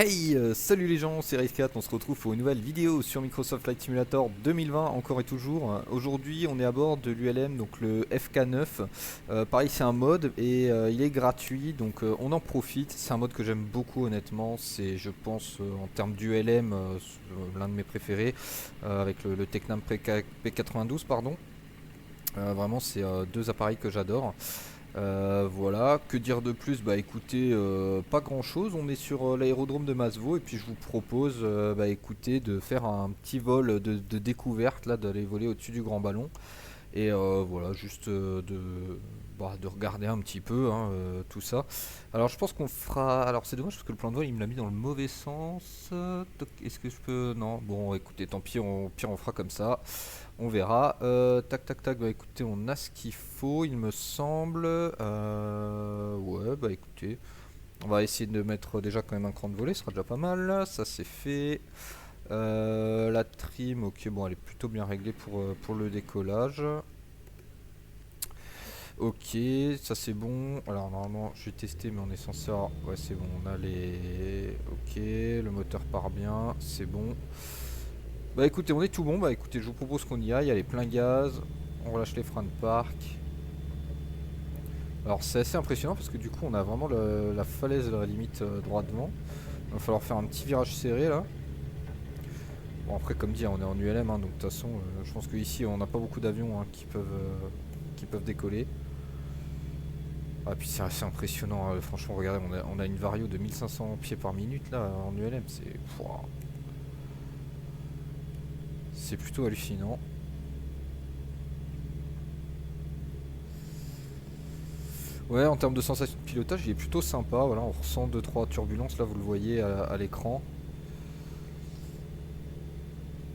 Hey, salut les gens, c'est Race4, on se retrouve pour une nouvelle vidéo sur Microsoft Flight Simulator 2020, encore et toujours. Aujourd'hui, on est à bord de l'ULM, donc le FK9. Pareil, c'est un mode et il est gratuit, donc on en profite. C'est un mode que j'aime beaucoup, honnêtement. C'est, je pense, en termes d'ULM, l'un de mes préférés, avec le Tecnam P92, pardon. Vraiment, c'est deux appareils que j'adore. Voilà, que dire de plus? Bah écoutez, pas grand chose, on est sur l'aérodrome de Masevaux et puis je vous propose bah écoutez de faire un petit vol de découverte là, d'aller voler au-dessus du grand ballon et voilà, juste de regarder un petit peu hein, tout ça. Alors je pense qu'on fera, alors c'est dommage parce que le plan de vol il me l'a mis dans le mauvais sens. Est-ce que je peux? Non, bon écoutez, tant pis, pire on fera comme ça. On verra. Tac tac tac, bah écoutez, on a ce qu'il faut, il me semble. Ouais, bah écoutez, on va essayer de mettre déjà quand même un cran de volée, ce sera déjà pas mal. Ça c'est fait. La trim, ok, bon, elle est plutôt bien réglée pour le décollage. Ok, ça c'est bon. Alors normalement, je vais tester, mais on est censé avoir... Ouais, c'est bon, on a les... Ok, le moteur part bien, c'est bon. Bah écoutez, on est tout bon. Bah écoutez, je vous propose qu'on y aille. Allez, plein gaz. On relâche les freins de parc. Alors c'est assez impressionnant parce que du coup on a vraiment la falaise à la limite droit devant. Il va falloir faire un petit virage serré là. Bon après comme dit on est en ULM hein, donc de toute façon je pense qu'ici on n'a pas beaucoup d'avions hein, qui peuvent décoller. Ah puis c'est assez impressionnant hein, franchement regardez on a une vario de 1500 pieds par minute là en ULM. C'est plutôt hallucinant. Ouais, en termes de sensation de pilotage, il est plutôt sympa. Voilà, on ressent deux trois turbulences, là vous le voyez à l'écran.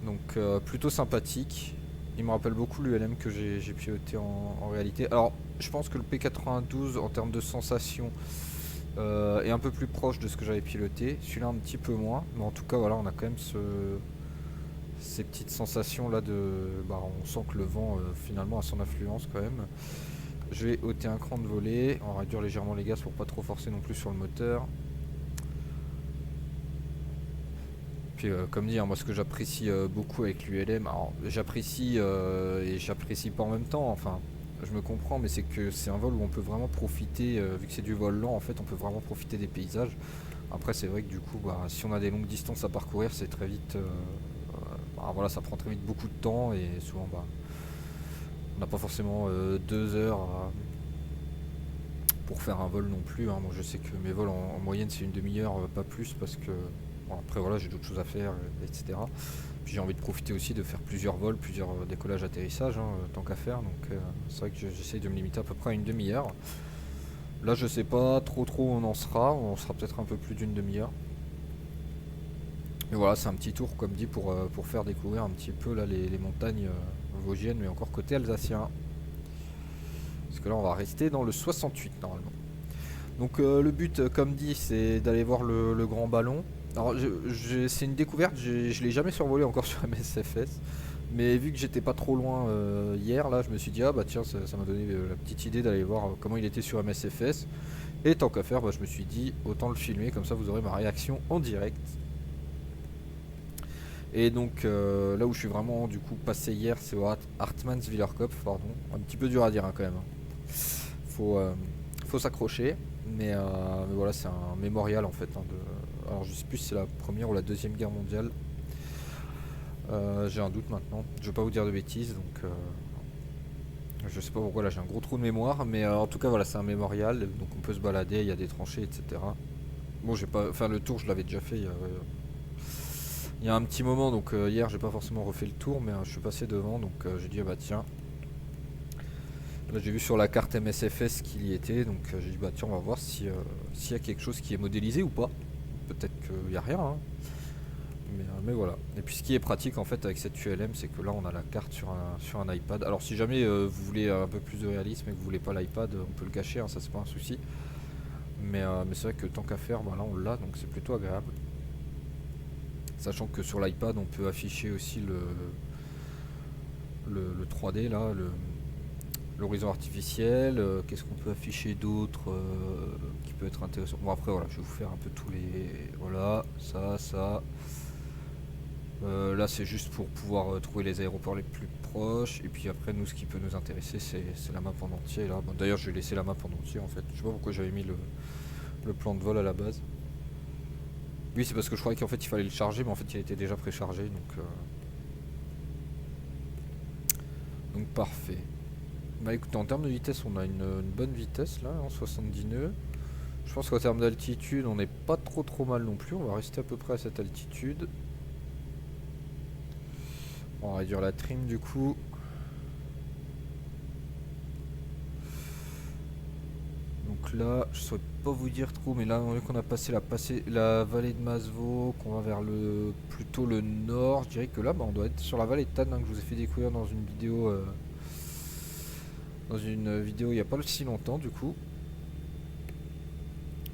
Donc plutôt sympathique. Il me rappelle beaucoup l'ULM que j'ai piloté en réalité. Alors, je pense que le P92 en termes de sensation est un peu plus proche de ce que j'avais piloté. Celui-là un petit peu moins. Mais en tout cas, voilà, on a quand même ces petites sensations là de... Bah, on sent que le vent finalement a son influence quand même. Je vais ôter un cran de volée, on va réduire légèrement les gaz pour pas trop forcer non plus sur le moteur. Puis comme dit, hein, moi ce que j'apprécie beaucoup avec l'ULM, alors j'apprécie et j'apprécie pas en même temps, enfin je me comprends, mais c'est que c'est un vol où on peut vraiment profiter, vu que c'est du vol lent en fait, on peut vraiment profiter des paysages. Après c'est vrai que du coup, bah, si on a des longues distances à parcourir, c'est très vite, bah, voilà, ça prend très vite beaucoup de temps et souvent bah, on n'a pas forcément 2 heures pour faire un vol non plus. Hein. Moi je sais que mes vols en moyenne c'est une demi-heure, pas plus, parce que bon, après voilà j'ai d'autres choses à faire, etc. Puis j'ai envie de profiter aussi de faire plusieurs vols, plusieurs décollages, atterrissages, hein, tant qu'à faire. Donc c'est vrai que j'essaie de me limiter à peu près à une demi-heure. Là je sais pas trop où on sera peut-être un peu plus d'une demi-heure. Mais voilà, c'est un petit tour comme dit pour faire découvrir un petit peu là les montagnes vosgiennes, mais encore côté alsacien. Parce que là on va rester dans le 68 normalement. Donc le but, comme dit, c'est d'aller voir le grand ballon. Alors c'est une découverte, je l'ai jamais survolé encore sur MSFS. Mais vu que j'étais pas trop loin hier, là, je me suis dit, ah bah tiens, ça m'a donné la petite idée d'aller voir comment il était sur MSFS. Et tant qu'à faire, bah, je me suis dit, autant le filmer, comme ça vous aurez ma réaction en direct. Et donc là où je suis vraiment du coup passé hier, c'est au Hartmannswillerkopf, pardon. Un petit peu dur à dire hein, quand même. Faut s'accrocher. Mais voilà, c'est un mémorial en fait. Hein, alors je sais plus si c'est la première ou la deuxième guerre mondiale. J'ai un doute maintenant. Je vais pas vous dire de bêtises, donc je sais pas pourquoi là j'ai un gros trou de mémoire. Mais en tout cas voilà, c'est un mémorial, donc on peut se balader, il y a des tranchées, etc. Bon, j'ai pas, enfin le tour je l'avais déjà fait. Il y a un petit moment, donc hier j'ai pas forcément refait le tour, mais je suis passé devant, donc j'ai dit ah bah tiens. Là j'ai vu sur la carte MSFS qu'il y était, donc j'ai dit bah tiens on va voir si, s'il y a quelque chose qui est modélisé ou pas. Peut-être qu'il n'y a rien, hein. Mais voilà. Et puis ce qui est pratique en fait avec cette ULM, c'est que là on a la carte sur un iPad. Alors si jamais vous voulez un peu plus de réalisme et que vous voulez pas l'iPad, on peut le cacher, hein, ça c'est pas un souci. Mais c'est vrai que tant qu'à faire, bah, là on l'a, donc c'est plutôt agréable. Sachant que sur l'iPad on peut afficher aussi le 3D là, l'horizon artificiel. Qu'est-ce qu'on peut afficher d'autre qui peut être intéressant. Bon après voilà, je vais vous faire un peu tous les... Voilà, ça. Là c'est juste pour pouvoir trouver les aéroports les plus proches. Et puis après nous ce qui peut nous intéresser c'est la map en entier là. Bon, d'ailleurs je vais laisser la map en entier en fait. Je sais pas pourquoi j'avais mis le plan de vol à la base. Oui c'est parce que je croyais qu'en fait il fallait le charger mais en fait il était déjà préchargé donc parfait. Bah écoutez, en termes de vitesse on a une bonne vitesse là en 70 nœuds. Je pense qu'en termes d'altitude on n'est pas trop mal non plus. On va rester à peu près à cette altitude. On va réduire la trim du coup. Donc là, je saurais pas vous dire trop, mais là, vu qu'on a passé la vallée de Masevaux, qu'on va vers plutôt le nord, je dirais que là, bah, on doit être sur la vallée de Tannes, hein, que je vous ai fait découvrir dans une vidéo, il n'y a pas si longtemps, du coup.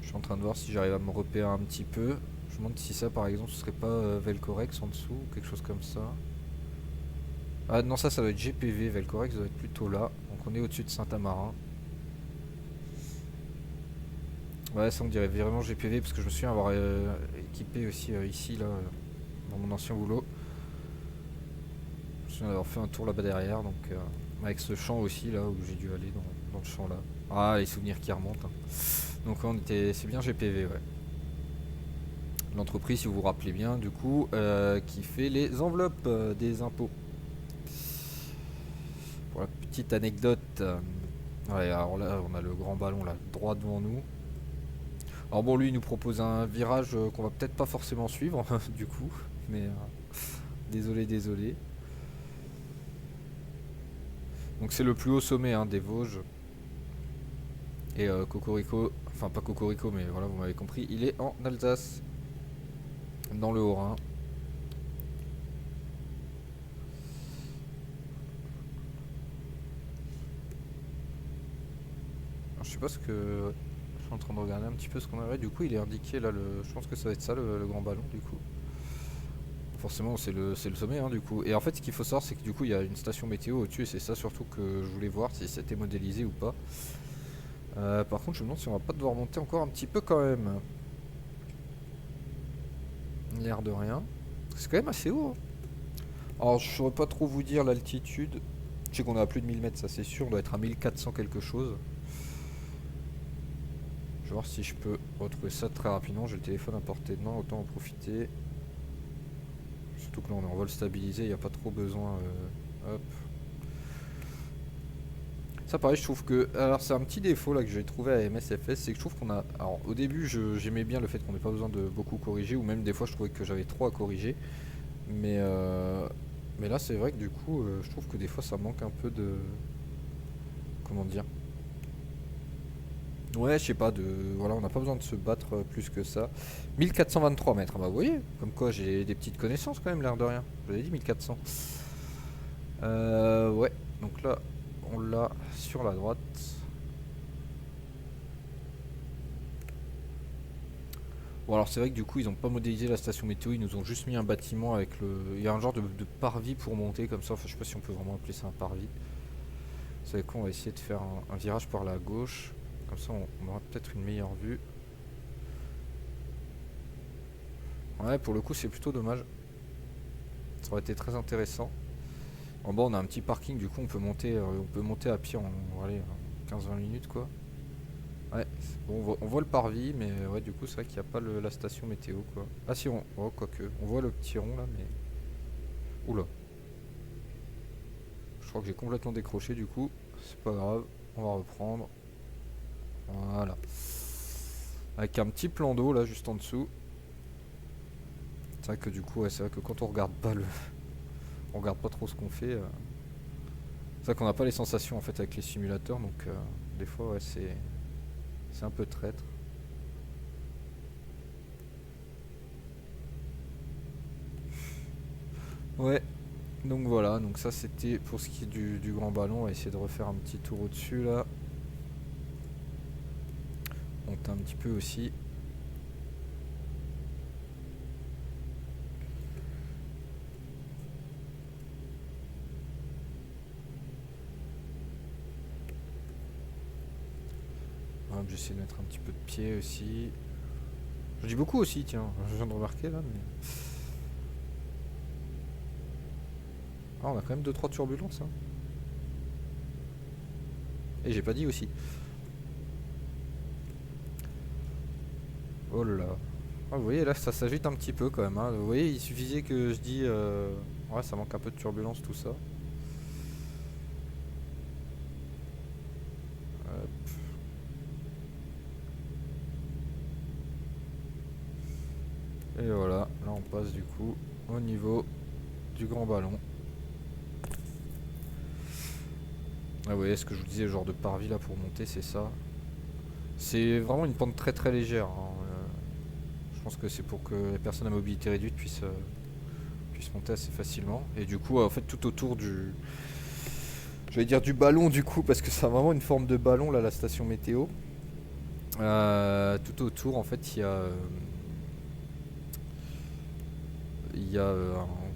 Je suis en train de voir si j'arrive à me repérer un petit peu. Je me demande si ça, par exemple, ce serait pas Velcorex en dessous, ou quelque chose comme ça. Ah non, ça doit être GPV, Velcorex doit être plutôt là. Donc on est au-dessus de Saint-Amarin. Ouais, ça on dirait vraiment GPV parce que je me souviens avoir équipé aussi ici, là, dans mon ancien boulot. Je me souviens d'avoir fait un tour là-bas derrière, donc avec ce champ aussi, là où j'ai dû aller dans le champ là. Ah, les souvenirs qui remontent, hein. Donc c'est bien GPV, ouais. L'entreprise, si vous vous rappelez bien, du coup, qui fait les enveloppes des impôts. Pour la petite anecdote, ouais, alors là, on a le grand ballon là, droit devant nous. Alors bon, lui, il nous propose un virage qu'on va peut-être pas forcément suivre, du coup, mais désolé. Donc c'est le plus haut sommet hein, des Vosges. Et Cocorico, enfin pas Cocorico, mais voilà, vous m'avez compris, il est en Alsace, dans le Haut-Rhin. Alors, je sais pas ce que... Je suis en train de regarder un petit peu ce qu'on avait. Du coup, il est indiqué là, je pense que ça va être ça, le grand ballon, du coup. Forcément, c'est le sommet, hein, du coup. Et en fait, ce qu'il faut savoir, c'est que du coup, il y a une station météo au-dessus, et c'est ça surtout que je voulais voir, si c'était modélisé ou pas. Par contre, je me demande si on va pas devoir monter encore un petit peu quand même. L'air de rien. C'est quand même assez haut, hein. Alors, je saurais pas trop vous dire l'altitude. Je sais qu'on est à plus de 1000 mètres, ça c'est sûr. On doit être à 1400 quelque chose. Je vais voir si je peux retrouver ça très rapidement. J'ai le téléphone à portée de main, autant en profiter. Surtout que là, on est en vol stabilisé, il n'y a pas trop besoin. Hop. Ça pareil, je trouve que... Alors c'est un petit défaut là que j'ai trouvé à MSFS, c'est que je trouve qu'on a... Alors au début j'aimais bien le fait qu'on n'ait pas besoin de beaucoup corriger, ou même des fois je trouvais que j'avais trop à corriger. Mais, mais là c'est vrai que du coup je trouve que des fois ça manque un peu de... Comment dire? Ouais je sais pas, voilà, on n'a pas besoin de se battre plus que ça. 1423 mètres, bah vous voyez, comme quoi j'ai des petites connaissances quand même l'air de rien. Je vous avais dit 1400. Ouais, donc là on l'a sur la droite. Bon alors c'est vrai que du coup ils ont pas modélisé la station météo, ils nous ont juste mis un bâtiment avec le... Il y a un genre de parvis pour monter comme ça, enfin je sais pas si on peut vraiment appeler ça un parvis. Vous savez quoi, on va essayer de faire un virage par la gauche, comme ça on aura peut-être une meilleure vue. Ouais pour le coup c'est plutôt dommage, ça aurait été très intéressant. En bas on a un petit parking, du coup on peut monter à pied en, allez, 15-20 minutes quoi. Ouais, bon, on voit le parvis, mais ouais, du coup, c'est vrai qu'il n'y a pas la station météo, quoi. Ah si, oh, quoique, on voit le petit rond là, mais... Oula, je crois que j'ai complètement décroché, du coup, c'est pas grave, on va reprendre. Voilà. Avec un petit plan d'eau là, juste en dessous. C'est vrai que du coup, ouais, c'est vrai que quand on regarde pas on regarde pas trop ce qu'on fait. C'est vrai qu'on n'a pas les sensations en fait avec les simulateurs, donc des fois, ouais, c'est un peu traître. Ouais, donc voilà, donc ça c'était pour ce qui est du grand ballon. On va essayer de refaire un petit tour au-dessus là. Monter un petit peu aussi. j'essaie de mettre un petit peu de pied aussi. Je dis beaucoup aussi, tiens, je viens de remarquer là, mais... Ah, on a quand même 2-3 turbulences, hein. Et j'ai pas dit aussi. Oh là là. Ah, vous voyez, là, ça s'agite un petit peu quand même, hein. Vous voyez, il suffisait que je dise... Ouais, ça manque un peu de turbulence, tout ça. Hop. Et voilà, là on passe du coup au niveau du grand ballon. Ah, vous voyez ce que je vous disais, le genre de parvis là pour monter, c'est ça. C'est vraiment une pente très très légère, hein. Je pense que c'est pour que les personnes à mobilité réduite puissent monter assez facilement. Et du coup, en fait, tout autour du... J'allais dire du ballon du coup, parce que c'est vraiment une forme de ballon là, la station météo. Tout autour, en fait,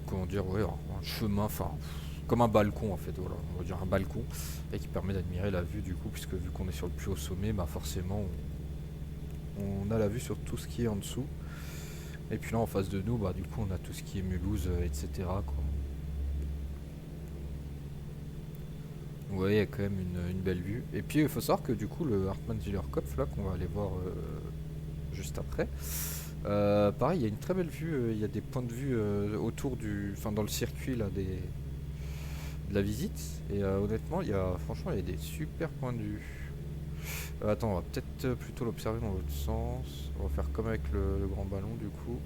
comment dire, ouais, un chemin, enfin, comme un balcon en fait, voilà, on va dire un balcon, et qui permet d'admirer la vue du coup, puisque vu qu'on est sur le plus haut sommet, bah forcément, on a la vue sur tout ce qui est en dessous. Et puis là, en face de nous, bah du coup, on a tout ce qui est Mulhouse, etc. quoi. Vous voyez, il y a quand même une belle vue. Et puis, il faut savoir que du coup, le Hartmannswillerkopf, là, qu'on va aller voir juste après, pareil, il y a une très belle vue. Il y a des points de vue autour enfin, dans le circuit là, de la visite. Et honnêtement, franchement, il y a des super points de vue. Attends, on va peut-être plutôt l'observer dans l'autre sens. On va faire comme avec le grand ballon, du coup.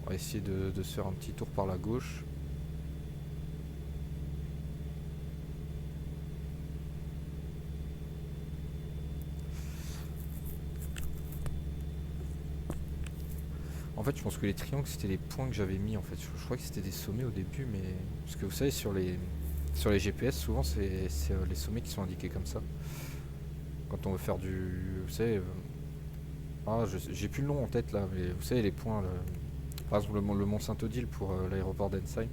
On va essayer de se faire un petit tour par la gauche. En fait, je pense que les triangles, c'était les points que j'avais mis. En fait, je crois que c'était des sommets au début, mais parce que vous savez, sur les GPS, souvent, c'est les sommets qui sont indiqués comme ça. Quand on veut faire vous savez, j'ai plus le nom en tête là, mais vous savez les points. Par exemple, le mont Saint-Odile pour l'aéroport d'Ensheim.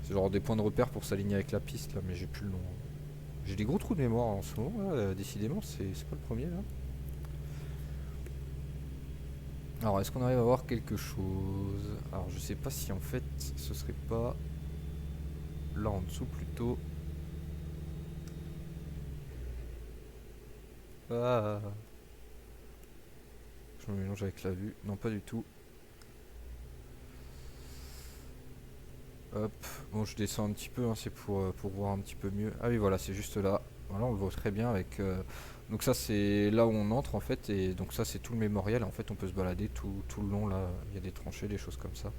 C'est genre des points de repère pour s'aligner avec la piste là, mais j'ai plus le nom. J'ai des gros trous de mémoire en ce moment là, décidément, c'est pas le premier là. Alors, est-ce qu'on arrive à voir quelque chose? Alors, je sais pas si en fait ce serait pas là en dessous plutôt. Ah, je me mélange avec la vue. Non, pas du tout. Hop, bon, je descends un petit peu, hein, c'est pour voir un petit peu mieux. Ah oui, voilà, c'est juste là. Voilà, on le voit très bien avec. Donc, ça, c'est là où on entre en fait. Et donc, ça, c'est tout le mémorial. En fait, on peut se balader tout le long là. Il y a des tranchées, des choses comme ça.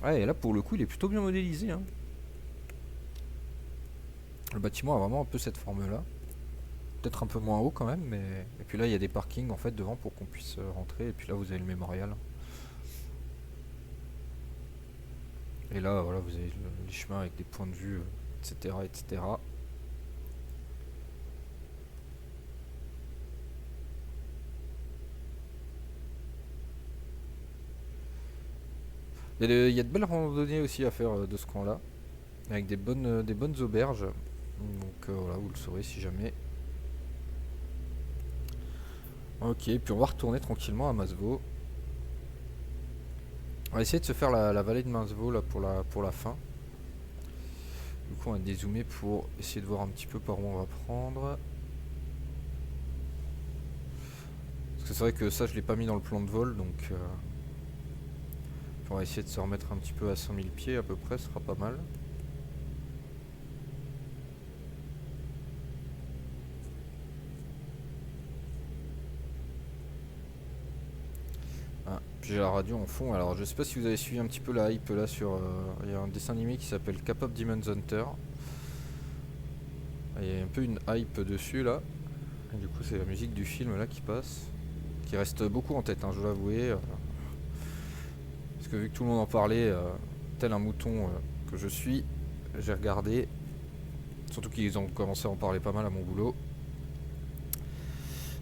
Ouais, et là, pour le coup, il est plutôt bien modélisé, hein. Le bâtiment a vraiment un peu cette forme-là. Peut-être un peu moins haut quand même, mais... Et puis là, il y a des parkings en fait devant pour qu'on puisse rentrer. Et puis là, vous avez le mémorial. Et là, voilà, vous avez les chemins avec des points de vue, etc., etc. Il y a de belles randonnées aussi à faire de ce coin-là, avec des bonnes auberges. Donc voilà, vous le saurez si jamais. Ok, puis on va retourner tranquillement à Masevaux. On va essayer de se faire la vallée de Masevaux là pour la fin. Du coup, on va dézoomer pour essayer de voir un petit peu par où on va prendre. Parce que c'est vrai que ça, je l'ai pas mis dans le plan de vol, donc on va essayer de se remettre un petit peu à 100 000 pieds à peu près, ce sera pas mal. Ah, puis j'ai la radio en fond, alors je sais pas si vous avez suivi un petit peu la hype là sur... Il y a un dessin animé qui s'appelle K-pop Demon Hunter. Il y a un peu une hype dessus là. Et du coup c'est la musique du film là qui passe. Qui reste beaucoup en tête, hein, je dois l'avouer. Parce que vu que tout le monde en parlait, tel un mouton que je suis, j'ai regardé. Surtout qu'ils ont commencé à en parler pas mal à mon boulot.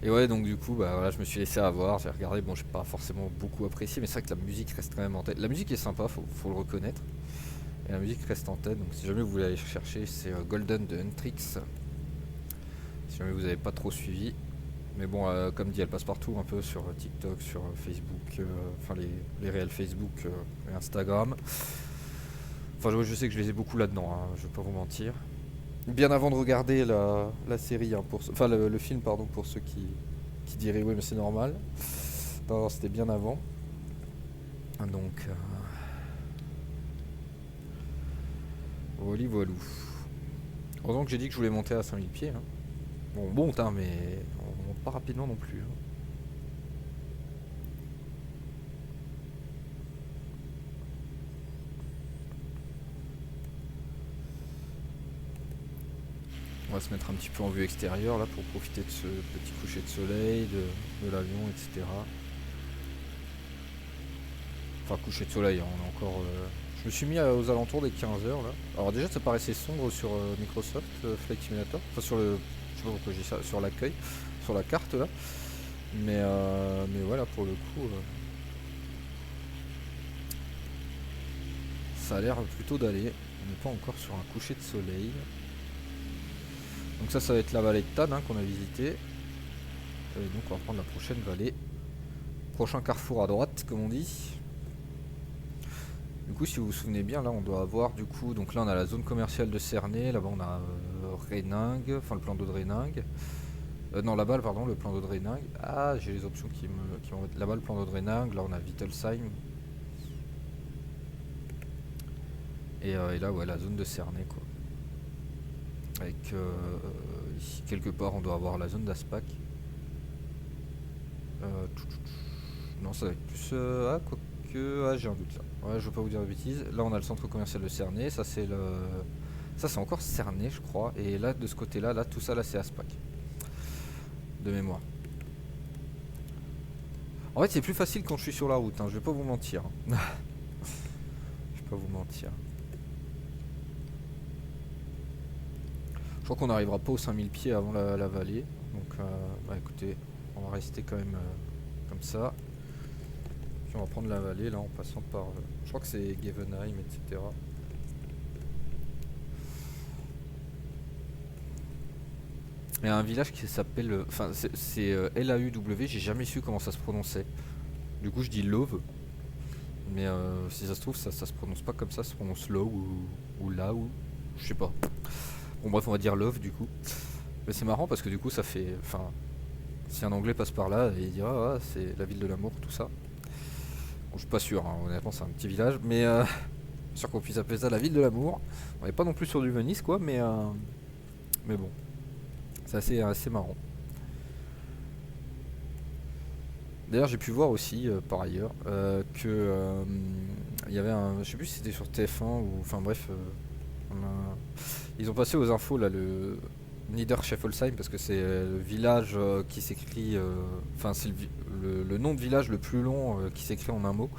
Et ouais, donc du coup, bah voilà, je me suis laissé avoir, j'ai regardé. Bon, j'ai pas forcément beaucoup apprécié, mais c'est vrai que la musique reste quand même en tête. La musique est sympa, faut le reconnaître. Et la musique reste en tête, donc si jamais vous voulez aller chercher, c'est Golden de Huntrix. Si jamais vous n'avez pas trop suivi. Mais bon, comme dit, elle passe partout, un peu sur TikTok, sur Facebook, enfin les réels Facebook et Instagram. Enfin, je sais que je les ai beaucoup là-dedans, hein, je vais pas vous mentir. Bien avant de regarder la série, hein, enfin le film, pardon, pour ceux qui diraient oui, mais c'est normal. Non, c'était bien avant. Donc, voilou. Heureusement que j'ai dit que je voulais monter à 5000 pieds. Hein. Bon, mais on monte pas rapidement non plus. Hein. On va se mettre un petit peu en vue extérieure là pour profiter de ce petit coucher de soleil, de l'avion, etc. Enfin, coucher de soleil, hein, on est encore. Je me suis mis aux alentours des 15 heures là. Alors, déjà, ça paraissait sombre sur Microsoft Flight Simulator. Enfin, sur le. Je sais pas pourquoi je dis ça, sur l'accueil, sur la carte là. Mais voilà, pour le coup, ça a l'air plutôt d'aller. On n'est pas encore sur un coucher de soleil. Donc, ça va être la vallée de Tann hein, qu'on a visité. Et donc, on va prendre la prochaine vallée. Prochain carrefour à droite, comme on dit. Du coup, si vous vous souvenez bien, là on doit avoir du coup, donc là on a la zone commerciale de Cernay, là-bas on a Réningue, enfin le plan d'eau de Réningue. Non, là-bas, pardon, le plan d'eau de Réningue. Ah, j'ai les options qui vont mettre là-bas le plan d'eau de Réningue, là on a Wittelsheim. Et là, ouais, la zone de Cernay quoi. Avec ici quelque part on doit avoir la zone d'Aspac. Non, ça va être plus. Ah, quoique. Ah, j'ai un doute là. Ouais, je veux pas vous dire de bêtises. Là, on a le centre commercial de Cernay. Ça, c'est le. Ça, c'est encore Cernay, je crois. Et là, de ce côté-là, là, tout ça, là, c'est Aspac. De mémoire. En fait, c'est plus facile quand je suis sur la route. Hein. Je vais pas vous mentir. Je vais pas vous mentir. Je crois qu'on n'arrivera pas aux 5000 pieds avant la vallée. Donc, bah écoutez, on va rester quand même comme ça. Puis on va prendre la vallée là en passant par. Je crois que c'est Gevenheim, etc. Il y a un village qui s'appelle. Enfin, c'est Lauw, j'ai jamais su comment ça se prononçait. Du coup, je dis Love. Mais si ça se trouve, ça se prononce pas comme ça, ça se prononce Low ou là ou. Je sais pas. Bon, bref, on va dire Love du coup. Mais c'est marrant parce que du coup, ça fait. Enfin, si un anglais passe par là, il dira ah, c'est la ville de l'amour, tout ça. Bon, je suis pas sûr, hein, honnêtement, c'est un petit village, mais sûr qu'on puisse appeler ça la ville de l'amour. On n'est pas non plus sur du Venise, quoi, mais bon, c'est assez marrant. D'ailleurs, j'ai pu voir aussi, par ailleurs, que il y avait un, je sais plus si c'était sur TF1 ou, enfin bref, ils ont passé aux infos là le Niederscheffelsheim parce que c'est le village qui s'écrit, enfin c'est le nom de village le plus long qui s'écrit en un mot.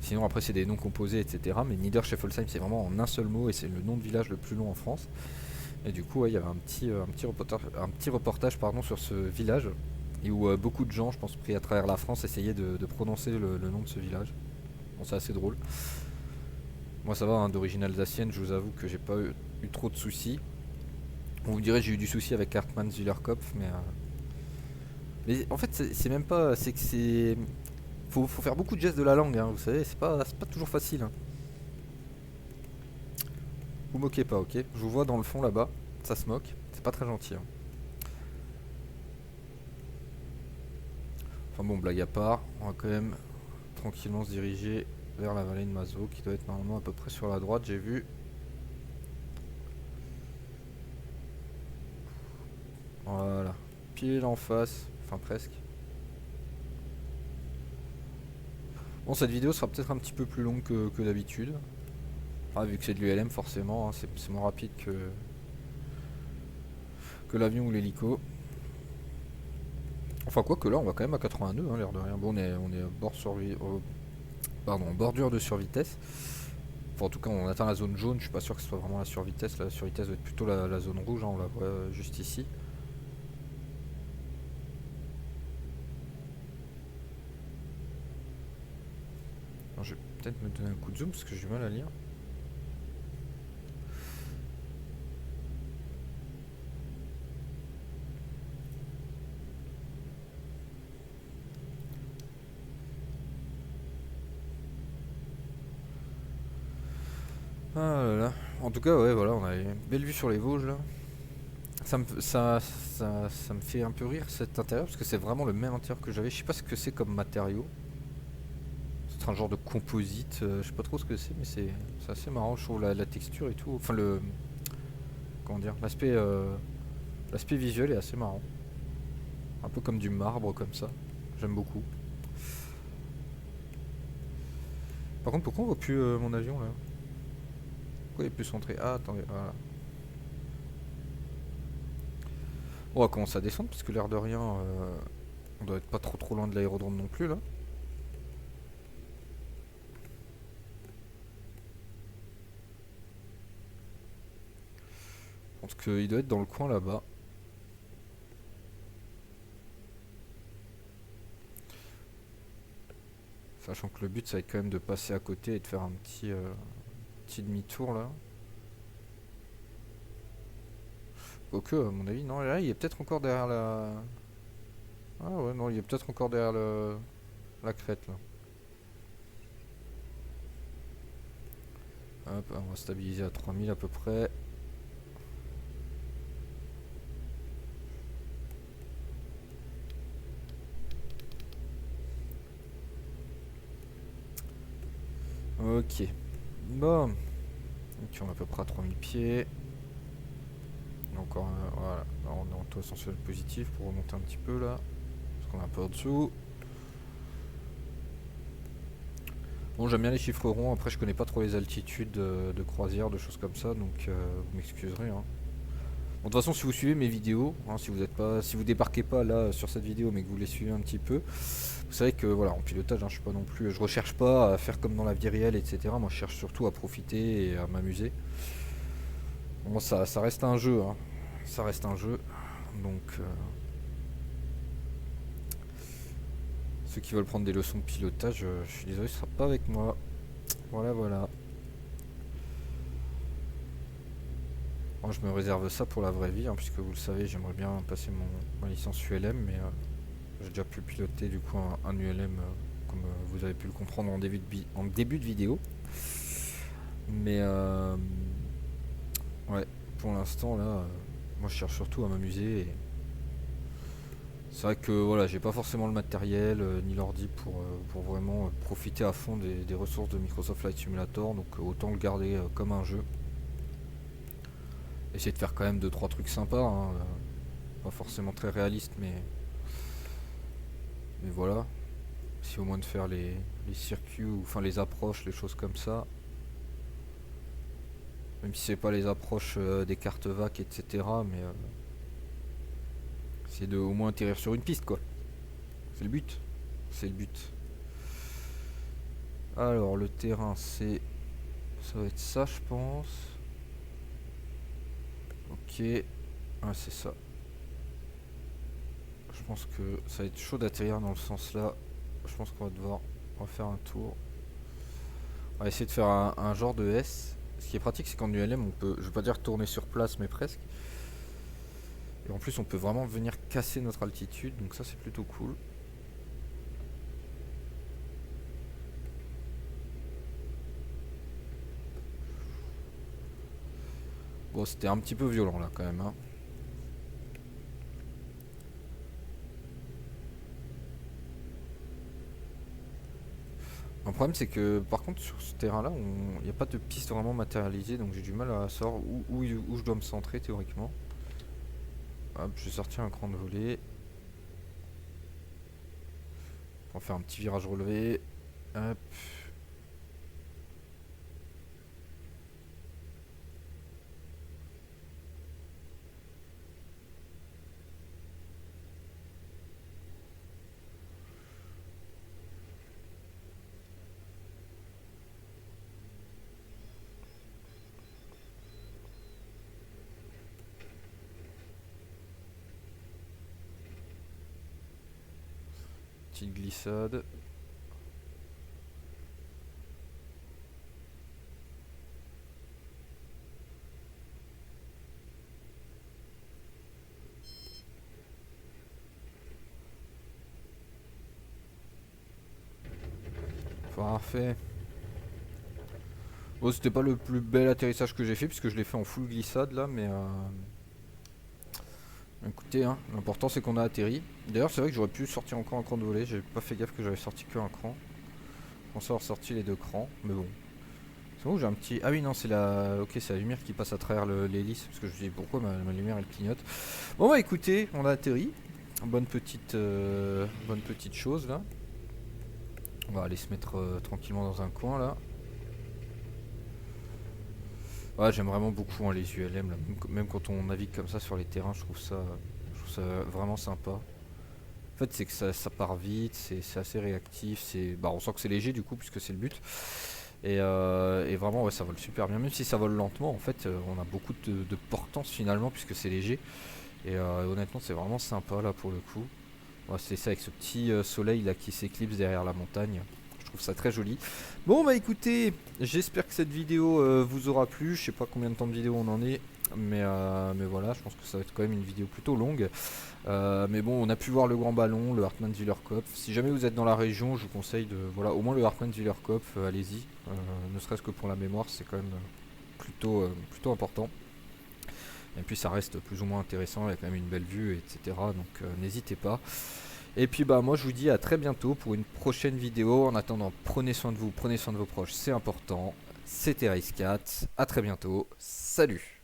Sinon après c'est des noms composés etc. Mais Niederscheffelsheim c'est vraiment en un seul mot et c'est le nom de village le plus long en France. Et du coup ouais, il y avait un petit reportage pardon, sur ce village et où beaucoup de gens, je pense, pris à travers la France, essayaient de prononcer le nom de ce village. Bon, c'est assez drôle. Moi ça va, hein, d'origine alsacienne, je vous avoue que j'ai pas eu trop de soucis. On vous dirait j'ai eu du souci avec Hartmann Zillerkopf, mais en fait c'est même pas, c'est que c'est, faut faire beaucoup de gestes de la langue, hein, vous savez, c'est pas toujours facile. Hein. Vous moquez pas, ok? Je vous vois dans le fond là-bas, ça se moque, c'est pas très gentil. Hein. Enfin bon, blague à part, on va quand même tranquillement se diriger vers la vallée de Mazo, qui doit être normalement à peu près sur la droite, j'ai vu. Voilà, pile en face, enfin presque. Bon, cette vidéo sera peut-être un petit peu plus longue que d'habitude. Ah, vu que c'est de l'ULM, forcément, hein, c'est moins rapide que l'avion ou l'hélico. Enfin, quoi que là, on va quand même à 82, hein, l'air de rien. Bon, on est en bordure de survitesse. Enfin, en tout cas, on atteint la zone jaune. Je suis pas sûr que ce soit vraiment la survitesse. La survitesse doit être plutôt la zone rouge. Hein, on la voit juste ici. Alors, je vais peut-être me donner un coup de zoom parce que j'ai du mal à lire. Ah là là. En tout cas, ouais, voilà, on a une belle vue sur les Vosges là. Ça me fait un peu rire cet intérieur parce que c'est vraiment le même intérieur que j'avais. Je sais pas ce que c'est comme matériau. C'est un genre de composite. Je sais pas trop ce que c'est, mais c'est assez marrant. Je trouve la texture et tout. Enfin, comment dire, l'aspect visuel est assez marrant. Un peu comme du marbre comme ça. J'aime beaucoup. Par contre, pourquoi on voit plus mon avion là? Pourquoi il est plus centré? Ah, attendez, voilà. On va commencer à descendre parce que l'air de rien, on doit être pas trop loin de l'aérodrome non plus là. Je pense qu'il doit être dans le coin là-bas. Sachant que le but ça va être quand même de passer à côté et de faire un petit demi-tour là. Quoique, à mon avis, non, là il est peut-être encore derrière la. Ah ouais, non, il est peut-être encore derrière la crête là. Hop, on va stabiliser à 3000 à peu près. Ok. Bon. Donc on est à peu près à 3000 pieds. Encore voilà. Là, on est en taux essentiel positif pour remonter un petit peu là. Parce qu'on est un peu au-dessous. Bon, j'aime bien les chiffres ronds. Après, je connais pas trop les altitudes de croisière, de choses comme ça. Donc, vous m'excuserez, hein. Bon, de toute façon, si vous suivez mes vidéos, hein, si vous débarquez pas là sur cette vidéo, mais que vous les suivez un petit peu, vous savez que voilà, en pilotage, hein, je suis pas non plus, je recherche pas à faire comme dans la vie réelle, etc. Moi, je cherche surtout à profiter et à m'amuser. Bon, ça reste un jeu, hein. Ça reste un jeu. Donc, ceux qui veulent prendre des leçons de pilotage, je suis désolé, ce sera pas avec moi. Voilà, voilà. Moi, je me réserve ça pour la vraie vie, hein, puisque vous le savez, j'aimerais bien passer ma licence ULM, mais j'ai déjà pu piloter du coup un ULM, comme vous avez pu le comprendre en début de vidéo. Mais ouais, pour l'instant là, moi je cherche surtout à m'amuser. C'est vrai que voilà, j'ai pas forcément le matériel ni l'ordi pour vraiment profiter à fond des ressources de Microsoft Flight Simulator, donc autant le garder comme un jeu. Essayer de faire quand même 2-3 trucs sympas, hein, pas forcément très réaliste, mais voilà. Si au moins de faire les circuits, enfin les approches, les choses comme ça. Même si c'est pas les approches des cartes VAC, etc. Mais c'est de au moins atterrir sur une piste, quoi. C'est le but. C'est le but. Alors le terrain, ça va être ça, je pense. Ok. Ah, c'est ça. Je pense que ça va être chaud d'atterrir dans le sens là. Je pense qu'on va devoir refaire un tour. On va essayer de faire un genre de S. Ce qui est pratique, c'est qu'en ULM, on peut, je vais pas dire tourner sur place, mais presque. Et en plus, on peut vraiment venir casser notre altitude, donc ça, c'est plutôt cool. Bon, c'était un petit peu violent là quand même, hein. Le problème, c'est que par contre, sur ce terrain-là, il n'y a pas de piste vraiment matérialisée, donc j'ai du mal à savoir où je dois me centrer théoriquement. Hop, je vais sortir un cran de volée. On va faire un petit virage relevé. Hop. Petite glissade. Parfait. Bon, c'était pas le plus bel atterrissage que j'ai fait puisque je l'ai fait en full glissade là, mais écoutez, hein, l'important c'est qu'on a atterri. D'ailleurs, c'est vrai que j'aurais pu sortir encore un cran de volée, j'ai pas fait gaffe que j'avais sorti que un cran. Je pensais avoir sorti les deux crans, mais bon. C'est où j'ai un petit. Ah oui, non, c'est la. Ok, c'est la lumière qui passe à travers l'hélice parce que je me dis pourquoi ma lumière elle clignote. Bon, bah écoutez, on a atterri. Bonne petite chose là. On va aller se mettre tranquillement dans un coin là. Ouais, j'aime vraiment beaucoup hein, les ULM là. Même quand on navigue comme ça sur les terrains, je trouve ça vraiment sympa. En fait, c'est que ça part vite, c'est assez réactif, bah, on sent que c'est léger du coup puisque c'est le but. Et vraiment, ouais, ça vole super bien. Même si ça vole lentement, en fait, on a beaucoup de portance finalement puisque c'est léger. Et honnêtement, c'est vraiment sympa là pour le coup. Ouais, c'est ça avec ce petit soleil là qui s'éclipse derrière la montagne. Je trouve ça très joli. Bon bah écoutez, j'espère que cette vidéo vous aura plu. Je sais pas combien de temps de vidéo on en est, mais voilà, je pense que ça va être quand même une vidéo plutôt longue. Mais bon, on a pu voir le grand ballon, le Hartmannswiller-Kopf. Si jamais vous êtes dans la région, je vous conseille de voilà au moins le Hartmannswiller-Kopf, allez-y. Ne serait-ce que pour la mémoire, c'est quand même plutôt important. Et puis ça reste plus ou moins intéressant, il y a quand même une belle vue, etc. Donc n'hésitez pas. Et puis bah moi je vous dis à très bientôt pour une prochaine vidéo. En attendant, prenez soin de vous, prenez soin de vos proches, c'est important. C'était Rice4, à très bientôt, salut.